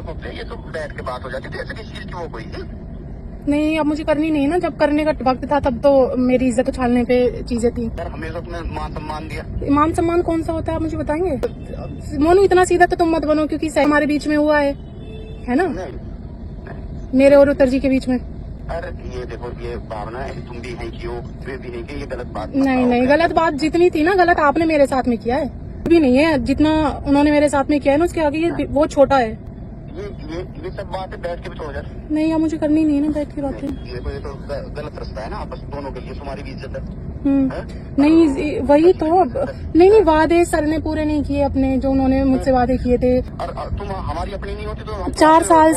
होते ये तो बैठ के बात हो जाती थी, ऐसे किसी चीज की वो कोई नहीं, अब मुझे करनी नहीं है ना। जब करने का वक्त था तब तो मेरी इज्जत उछालने पे चीजें थी। यार, हमेशा तुमने मान सम्मान दिया। मान सम्मान कौन सा होता है, आप मुझे बताएंगे? मोनू, इतना सीधा तो तुम मत बनो, क्योंकि हमारे बीच में हुआ है ना, नहीं, मेरे और उत्तर जी के बीच में। अरे ये देखो, ये भावना है, तुम भी नहीं की हो, वे भी नहीं की, ये गलत बात नहीं, गलत बात जितनी थी ना, गलत आपने मेरे साथ में किया है। भी नहीं है जितना उन्होंने मेरे साथ में किया है ना, उसके आगे ये वो छोटा है। ये सब बातें बैठ के भी तो हो जाती। नहीं, अब मुझे करनी नहीं है ना बैठ की बातें। ये तो गलत रास्ता है ना, आपस दोनों के लिए, तुम्हारी भी इज्जत है। नहीं, वही तो। नहीं, वादे सर ने पूरे नहीं किए अपने, जो उन्होंने मुझसे वादे किए थे। और तुम हमारी अपनी नहीं होती तो 4 साल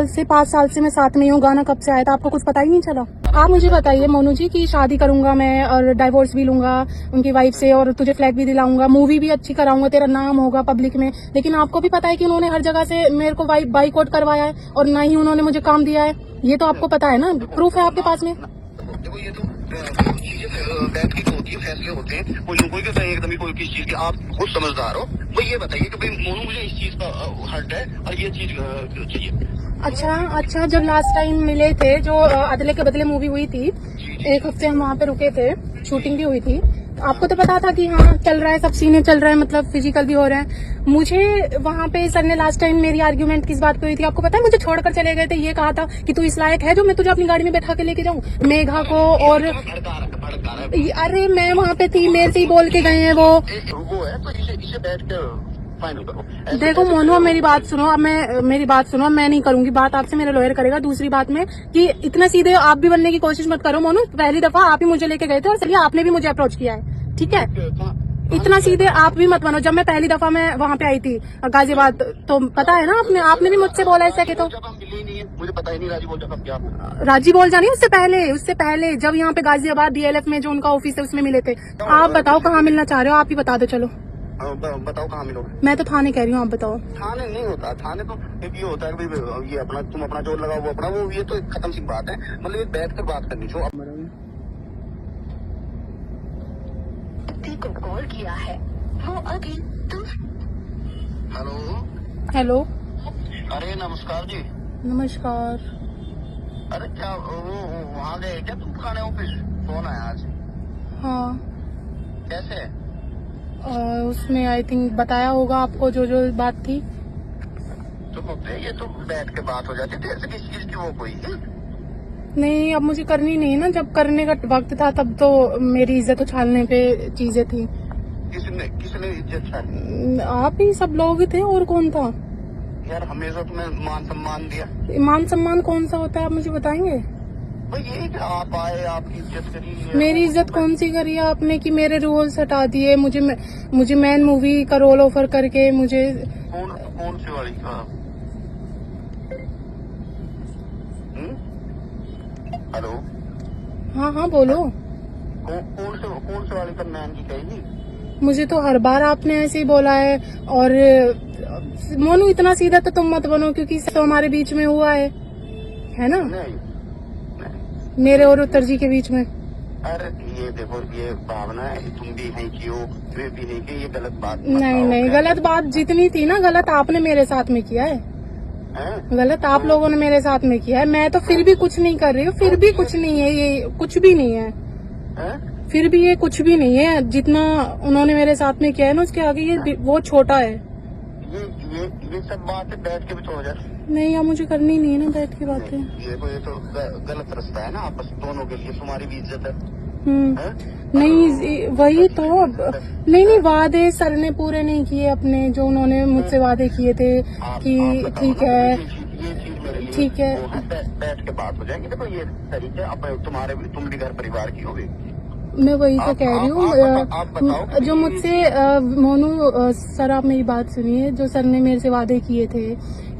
से 5 साल से मैं साथ में हूँ। गाना कब से आया था, आपको कुछ पता ही नहीं चला? आप मुझे बताइए मोनू जी, कि शादी करूंगा मैं और डाइवोर्स भी लूंगा उनकी वाइफ से, और तुझे फ्लैग भी दिलाऊंगा, मूवी भी अच्छी कराऊंगा, तेरा नाम होगा पब्लिक में। लेकिन आपको भी पता है कि उन्होंने हर जगह से मेरे को बाइकआउट करवाया है, और ना ही उन्होंने मुझे काम दिया है। ये तो आपको पता है ना, प्रूफ है आपके पास में। देखो, ये तो चीजें बैठ की तो होती है, फैसले होते हैं, कोई कोई कहता है एकदम ही कोई किसी चीज की। आप खुद समझदार हो, भाई ये बताइए कि भाई मोनू, मुझे इस चीज का हर्ट है और ये चीज चाहिए। अच्छा, जब लास्ट टाइम मिले थे, जो अदले के बदले मूवी हुई थी, 1 हफ्ते हम वहाँ पे रुके थे, शूटिंग भी हुई थी। आपको तो पता था कि हाँ चल रहा है, सब सीने चल रहे हैं, मतलब फिजिकल भी हो रहा है। मुझे वहाँ पे सर ने लास्ट टाइम मेरी आर्ग्यूमेंट किस बात पे हुई थी आपको पता है? मुझे छोड़कर चले गए थे, ये कहा था कि तू इस लायक है जो मैं तुझे अपनी गाड़ी में बैठा के लेके जाऊँ, मेघा को। और अरे मैं वहाँ पे थी, मेरे से ही बोल के गए हैं वो है, तो इसे बैठ के फाइनल करो। देखो मोनू, मेरी बात सुनो। अब मेरी बात सुनो, मैं नहीं करूंगी बात आपसे, मेरा लॉयर करेगा। दूसरी बात में कि इतना सीधे आप भी बनने की कोशिश मत करो मोनू। पहली दफा आप ही मुझे लेके गए थे, और सही आपने भी मुझे अप्रोच किया है, ठीक है? इतना सीधे आप भी मत बनो। जब मैं पहली दफा मैं वहाँ पे आई थी गाजियाबाद, तो पता है ना, आपने भी मुझसे बोला ऐसा कि तो जब हम मिले नहीं है, मुझे पता ही नहीं राजी बोल जाता क्या। राजी बोल जानी उससे पहले जब यहाँ पे गाजियाबाद DLF में जो उनका ऑफिस है उसमें मिले थे। आप बताओ कहाँ मिलना चाह रहे हो, आप ही बता दो। चलो बताओ कहाँ मिलोगे? मैं तो थाने कह रही हूँ, आप बताओ। थाने नहीं होता, थाने तो एक ये होता है कि भाई ये अपना, तुम अपना जोर लगाओ, वो अपना, वो ये तो खत्म सी बात है। मतलब ये बैठ कर बात करनी जो को कॉल किया है वो अभी तुम। हेलो, अरे नमस्कार जी। नमस्कार। अरे क्या वो वहाँ गए क्या तुम पुराने ऑफिस? फोन आया आज। हाँ, कैसे? उसमें आई थिंक बताया होगा आपको जो बात थी। तो होते ये तो बैठ के बात हो जाती थी, ऐसे किसी चीज की वो कोई नहीं, अब मुझे करनी नहीं है ना। जब करने का वक्त था तब तो मेरी इज्जत उछालने पे चीजें थी। किसने इज्जत छाड़ी? आप ही सब लोग थे, और कौन था? यार, हमेशा तुमने मान सम्मान दिया। मान सम्मान कौन सा होता है, आप मुझे बताएंगे? भाई यही कि आप आए, आपकी इज्जत करी। मेरी इज्जत कौन सी करी है आपने, कि मेरे रोल्स हटा दिए, मुझे मैन मूवी का रोल ऑफर करके मुझे। कौन सी वाली? हेलो, हाँ बोलो। कौन से वाली पर मैन की कहेगी? मुझे तो हर बार आपने ऐसे ही बोला है। और मोनू, इतना सीधा तो तुम मत बनो, क्योंकि तो हमारे बीच में हुआ है ना, नहीं, मेरे और उत्तर जी के बीच में। अरे ये देखो, ये भावना है, तुम भी नहीं की हो, वे भी नहीं की, ये गलत बात नहीं, गलत बात जितनी थी ना, गलत आपने मेरे साथ में किया है। गलत आप लोगों ने मेरे साथ में किया है। मैं तो फिर भी कुछ नहीं कर रही हूँ, फिर भी कुछ नहीं है, ये कुछ भी नहीं है। फिर भी ये कुछ भी नहीं है जितना उन्होंने मेरे साथ में किया है ना, उसके आगे ये वो छोटा है। ये सब बातें बैठ के भी तो हो जाती। नहीं, अब मुझे करनी नहीं है ना बैठ की बातें। ये तो गलत रास्ता है ना, आपस दोनों के लिए, तुम्हारी भी इज्जत है। नहीं, वही तो। नहीं, वादे सर ने पूरे नहीं किए अपने, जो उन्होंने मुझसे वादे किए थे कि ठीक है, ये चीज मेरे लिए ठीक है, बैठ के बात हो जाएगी। देखो, ये तरीके अब तुम भी घर परिवार की होगी। मैं वही तो कह रही हूँ। जो मुझसे मोनू सर, आप मेरी बात सुनिए। जो सर ने मेरे से वादे किए थे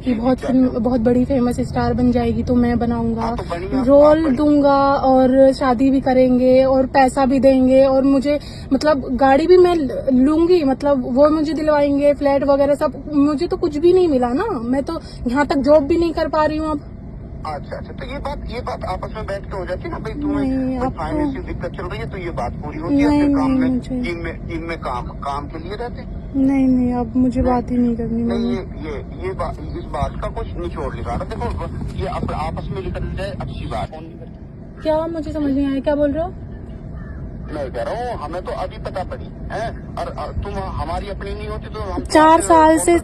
कि बहुत बड़ी फेमस स्टार बन जाएगी, तो मैं बनाऊंगा, रोल दूंगा, और शादी भी करेंगे, और पैसा भी देंगे, और मुझे मतलब गाड़ी भी मैं लूंगी, मतलब वो मुझे दिलवाएंगे, फ्लैट वगैरह सब। मुझे तो कुछ भी नहीं मिला ना, मैं तो यहाँ तक जॉब भी नहीं कर पा रही हूँ अब। अच्छा, तो ये बात आपस में बैठ के हो जाती है ना, भाई तुम्हें फाइनेंशियल दिक्कत चल रही है, तो ये बात पूरी होती है। फिर काम में टीम में काम के लिए रहते। नहीं नहीं, अब मुझे बात ही नहीं करनी नहीं, मोनू। इस बात का कुछ निचोड़ लिखा था। देखो ये आपस में लिख जाए अच्छी बात। कौन नहीं करती? क्या, मुझे समझ नहीं आया, क्या बोल रहे हो? मैं कह रहा हूँ हमें तो अभी पता पड़ी है, और तुम हमारी अपनी नहीं होती तो हम 4 साल से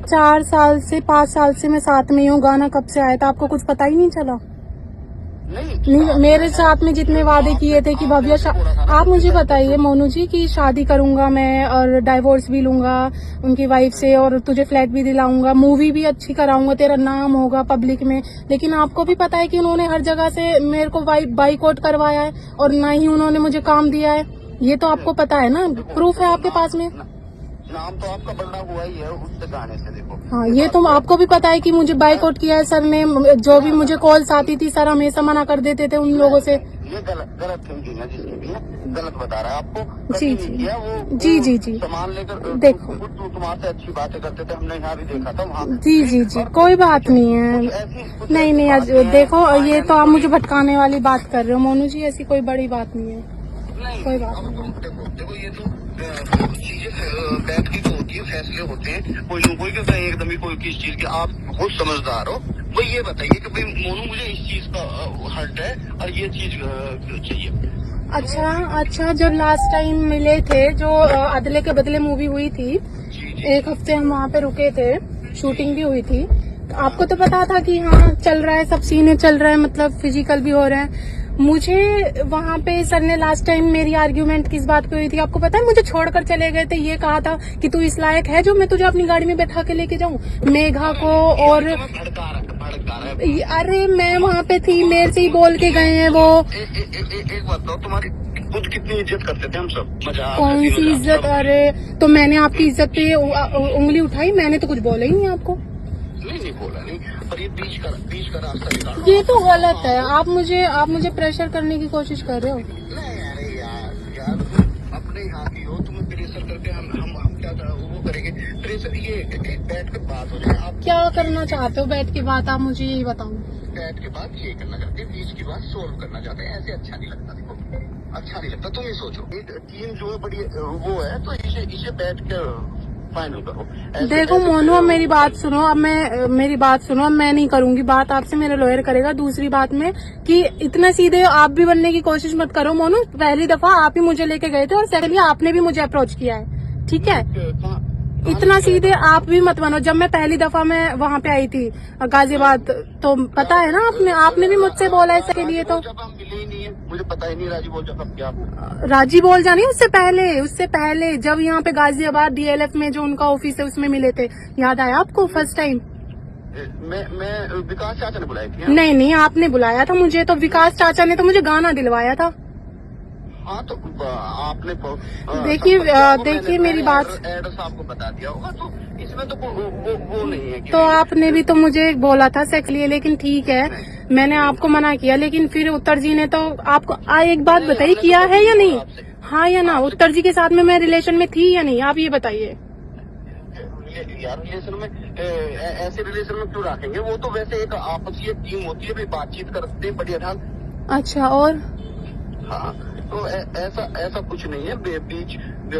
5 साल से मैं साथ में ही हूँ। गाना कब से आया था, आपको कुछ पता ही नहीं चला? नहीं, मेरे साथ में जितने वादे किए थे कि भव्य आप मुझे बताइए मोनू जी कि शादी करूंगा मैं और डाइवोर्स भी लूंगा उनकी वाइफ से, और तुझे फ्लैट भी दिलाऊंगा, मूवी भी अच्छी कराऊंगा, तेरा नाम होगा पब्लिक में। लेकिन आपको भी पता है कि उन्होंने हर जगह से मेरे को बाइकआउट करवाया है, और ना ही उन्होंने मुझे काम दिया है। ये तो आपको पता है ना, प्रूफ है आपके पास में। नाम तो आपका बड़ा हुआ ही है उस गाने से। देखो हाँ, ये तो आपको भी पता है कि मुझे बाइकआउट किया है सर ने। जो भी मुझे कॉल्स आती थी सर हमेशा मना कर देते थे उन लोगों से। ये गलत थिंकिंग है जिसकी भी है, गलत बता रहा है आपको। जी कभी नहीं किया वो जी सामान लेकर देखो तुम्हारे अच्छी बातें करते थे, हमने यहाँ भी देखा था वहाँ। जी कोई बात नहीं है। नहीं आज देखो, ये तो आप मुझे भटकाने वाली बात कर रहे हो मोनू जी, ऐसी कोई बड़ी बात नहीं है। कोई बात नहीं। देखो ये तो चीजें बैठ की तो होती है, फैसले होते हैं। कोई कोई कहता है एकदम ही कोई किस चीज के, आप बहुत समझदार हो। भाई ये बताइए कि भाई मोनू मुझे इस चीज का हर्ट है और ये चीज चाहिए। अच्छा, जब लास्ट टाइम मिले थे, जो अदले के बदले मूवी हुई थी, 1 हफ्ते हम वहाँ पे रुके थे, शूटिंग भी हुई थी। आपको तो पता था कि हाँ चल रहा है, सब सीने चल रहा है, मतलब फिजिकल भी हो रहा है। मुझे वहाँ पे सर ने लास्ट टाइम मेरी आर्ग्यूमेंट किस बात पे हुई थी आपको पता है? मुझे छोड़कर चले गए थे, ये कहा था कि तू इस लायक है जो मैं तुझे अपनी गाड़ी में बैठा के लेके जाऊं, मेघा को। और अरे मैं वहाँ पे थी, मेरे से ही बोल के गए हैं वो। एक बात बताओ, तुम्हारी खुद कितनी इज्जत करते थे हम सब। कौन सी इज्जत? अरे तो मैंने आपकी इज्जत पे उंगली उठाई? मैंने तो कुछ बोला ही नहीं आपको। नहीं बोला नहीं, पर ये बीच का रास्ता निकालो। ये तो गलत है। आप मुझे प्रेशर करने की कोशिश कर रहे हो। नहीं यार अपने यहाँ की हो, तुम्हें प्रेशर करके हम क्या वो करेंगे? प्रेशर ये बैठ के बात हो जाए। आप क्या करना चाहते हो बैठ के बात, आप मुझे यही बताओ। बैठ के बात ये करना चाहते हैं, बीच की बात सोल्व करना चाहते हैं। ऐसे अच्छा नहीं लगता। देखो अच्छा नहीं लगता। तुम ही सोचो, टीम जो है बड़ी वो है, तो इसे बैठ के फाइनल करो। देखो मोनू, अब मेरी बात सुनो। अब मैं नहीं करूंगी बात आपसे, मेरा लॉयर करेगा। दूसरी बात में कि इतना सीधे आप भी बनने की कोशिश मत करो मोनू। पहली दफा आप ही मुझे लेके गए थे, और सेकंडली आपने भी मुझे अप्रोच किया है, ठीक है? इतना सीधे आप भी मत बनो। जब मैं पहली दफा मैं वहाँ पे आई थी गाजियाबाद, तो पता है ना आपने भी मुझसे बोला है इसके लिए। तो जब हम मिले ही नहीं है, मुझे पता ही नहीं राजी बोल जा क्या। राजी बोल जानी उससे पहले जब यहाँ पे गाजियाबाद DLF में जो उनका ऑफिस है उसमें मिले थे, याद आया आपको? फर्स्ट टाइम मैं विकास चाचा ने बुलाई थी। नहीं आपने बुलाया था मुझे, तो विकास चाचा ने तो मुझे गाना दिलवाया था। हाँ तो आपने देखिए मेरी बात, एड्रेस आपको बता दिया होगा, तो इसमें तो वो नहीं है। तो आपने भी तो मुझे बोला था सेक्स लिए, लेकिन ठीक है मैंने आपको मना किया। लेकिन फिर उत्तर जी ने तो आपको एक बात बताइए, किया है या नहीं? हाँ या ना? उत्तर जी के साथ में मैं रिलेशन में थी या नहीं, आप ये बताइए। यार रिलेशन में ऐसे रिलेशन में क्यों रखेंगे? वो तो वैसे एक आपसी टीम होती है, बातचीत करते हैं बढ़िया ढंग। अच्छा, और हाँ तो ऐसा कुछ नहीं है। बीच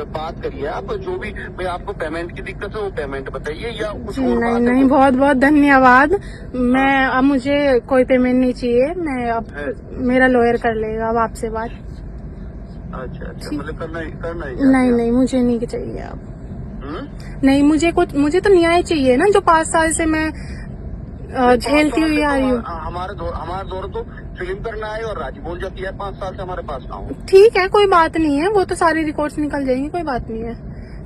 बात करिए आप, जो भी भाई आपको पेमेंट की दिक्कत है वो पेमेंट बताइए, या कुछ और नहीं बहुत धन्यवाद। मैं अब मुझे कोई पेमेंट नहीं चाहिए। मैं अब मेरा लॉयर कर लेगा अब आपसे बात। अच्छा मतलब करना ही नहीं मुझे नहीं चाहिए अब। नहीं, मुझे तो न्याय चाहिए ना, जो 5 साल से मैं झेलती हुई आ रही हूँ। हमारे दौर तो फिल्म करना है, और राजी बोल जाती है 5 साल से हमारे पास ना हो। ठीक है, कोई बात नहीं है, वो तो सारी रिकॉर्ड्स निकल जाएंगी, कोई बात नहीं है।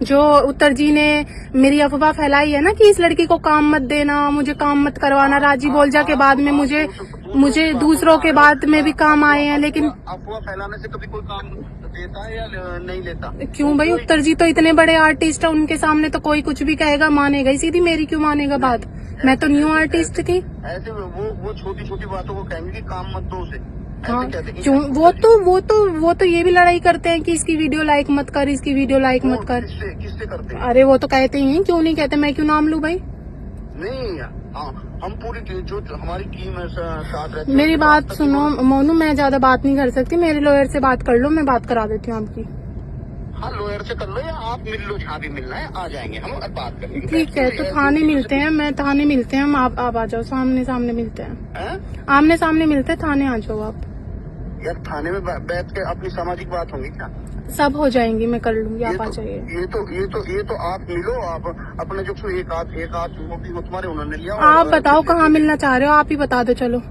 जो उत्तर जी ने मेरी अफवाह फैलाई है ना कि इस लड़की को काम मत देना, मुझे काम मत करवाना, राजी बोलजा के बाद में मुझे दूसरों के बाद में भी काम आए हैं। लेकिन अफवाह फैलाने से कभी कोई काम देता है या नहीं लेता? क्यों भाई, उत्तर जी तो इतने बड़े आर्टिस्ट है, उनके सामने तो कोई कुछ भी कहेगा मानेगा ही। सीधी मेरी क्यों मानेगा बात? मैं तो न्यू आर्टिस्ट थी। ऐसे वो छोटी बातों को कहेंगे कि काम मत दो उसे। हाँ क्यों? वो तो ये भी लड़ाई करते हैं कि इसकी वीडियो लाइक मत कर, इसकी वीडियो लाइक मत कर। किससे करते हैं? अरे वो तो कहते ही हैं, क्यों नहीं कहते? मैं क्यों नाम लूं भाई? नहीं हम पूरी जो हमारी टीम है साथ रहती है। मेरी बात सुनो मोनू, मैं ज्यादा बात नहीं कर सकती, मेरे लॉयर से बात कर लो, मैं बात करा देती हूँ आपकी। हाँ लॉयर से कर लो या आप मिल लो, जहाँ भी मिलना है आ जाएंगे हम और बात करेंगे। ठीक है, तो थाने मिलते हैं, मैं थाने मिलते हैं हम, आप आ जाओ, सामने सामने मिलते हैं, हैं? आमने सामने मिलते हैं, थाने आ जाओ आप। यार थाने में बैठ के अपनी सामाजिक बात होंगी क्या? सब हो जाएंगी, मैं कर लूंगी, आप आ जाइए। ये तो आप मिलो, आप अपने जो एक आध वो भी हो तुम्हारे उन्होंने लिया। आप बताओ कहाँ मिलना चाह रहे हो, आप ही बता दो। चलो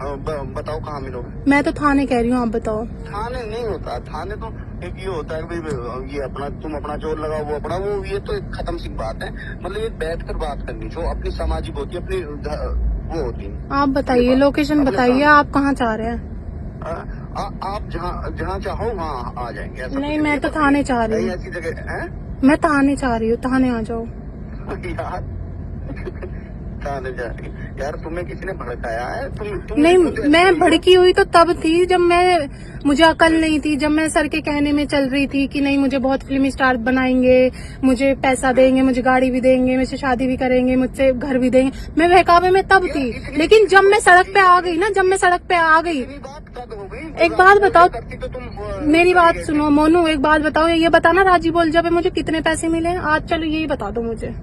बताओ कहाँ मिलोगे? मैं तो थाने कह रही हूँ, आप बताओ। थाने नहीं होता, थाने तो एक ये होता है कि ये अपना तुम अपना जोर लगाओ, वो अपना वो, ये तो एक खत्म सी बात है। मतलब ये बैठ कर बात करनी जो अपनी सामाजिक होती है, अपनी वो होती है। आप बताइए, लोकेशन बताइए, आप कहाँ चाह रहे हैं? आप जहाँ चाहो वहाँ आ जाएंगे। नहीं, मैं तो थाने चाह रही हूँ, ऐसी जगह है। मैं थाने चाह रही हूँ, थाने आ जाओ। यार थाने जा रही यार, तुम्हें किसी ने भड़काया है? तुम नहीं, मैं भड़की हुई तो तब थी जब मुझे अकल नहीं थी, जब मैं सर के कहने में चल रही थी कि नहीं मुझे बहुत फिल्म स्टार बनाएंगे, मुझे पैसा देंगे, मुझे गाड़ी भी देंगे, मुझसे शादी भी करेंगे, मुझसे घर भी देंगे। मैं बहकावे में तब थी, लेकिन जब मैं सड़क पे आ गई ना, जब मैं सड़क पे आ गई, एक बात बताओ, मेरी बात सुनो मोनू, एक बात बताओ, ये बताना राजी बोल जब मुझे कितने पैसे मिले आज, चलो यही बता दो मुझे।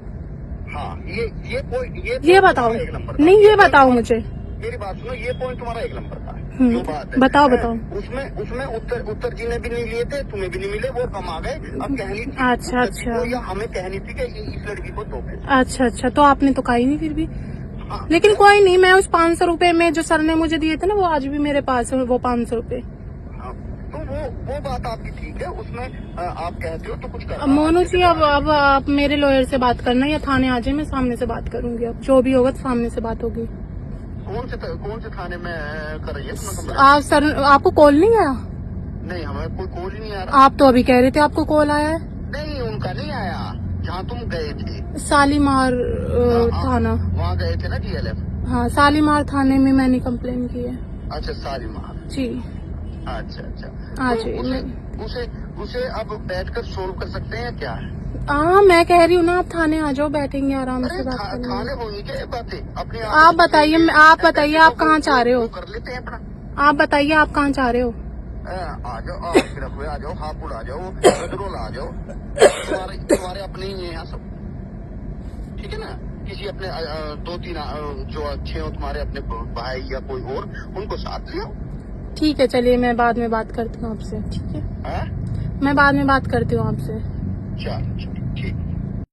हाँ ये बताओ, नहीं ये बताओ मुझे। मेरी बात सुनो, ये पॉइंट तुम्हारा एक नंबर का है। जो बात है बताओ बताओ। उसमें उत्तर जी ने भी नहीं लिए थे, तुम्हें भी नहीं मिले, वो कम आ गए। अब कहनी थी अच्छा या हमें कहनी थी कि इस लड़की को दो पैसे। अच्छा, तो आपने तो कहा ही नहीं फिर भी। हाँ, लेकिन कोई नहीं, मैं उस 500 रुपए में जो सर ने मुझे दिए थे ना, वो आज भी मेरे पास है, वो 500 रुपए। तो वो बात आपकी ठीक है, उसमें आप कहते हो तो कुछ कर। मोनू जी, अब आप मेरे लॉयर से बात करना या थाने आ जाए, मैं सामने से बात करूंगी। अब जो भी होगा सामने से बात होगी। कौन से थाने में कर रही है? आप सर, आपको कॉल नहीं आया? नहीं, हमें कोई कॉल ही नहीं आ रहा। आप तो अभी कह रहे थे आपको कॉल आया है। नहीं, उनका नहीं आया, जहाँ तुम गए थे शालीमार थाना, वहाँ गए थे ना DLF। हाँ, शालीमार थाने में मैंने कंप्लेन की है। अच्छा, शालीमार जी, अच्छा। हाँ तो जी। उसे अब बैठकर सोल्व कर सकते हैं क्या? हाँ, मैं कह रही हूँ ना, आप थाने आ जाओ, बैठेंगे आराम से बात करेंगे। थाने होंगी क्या बातें अपने? आप बताइए, आप कहाँ चाह रहे हो? कर लेते हैं अपना। आप बताइए, आप कहाँ चाह रहे हो? आ जाओ, फिर आ जाओ, हापुड़ आ जाओ, गदरोल आ जाओ, तुम्हारे अपने ही हैं यहाँ सब, ठीक है ना? किसी अपने 2-3 जो अच्छे हो तुम्हारे अपने भाई या कोई और, उनको साथ लियो। ठीक है, चलिए मैं बाद में बात करती हूँ आपसे। ठीक है, मैं बाद में बात करती हूँ आपसे। चल।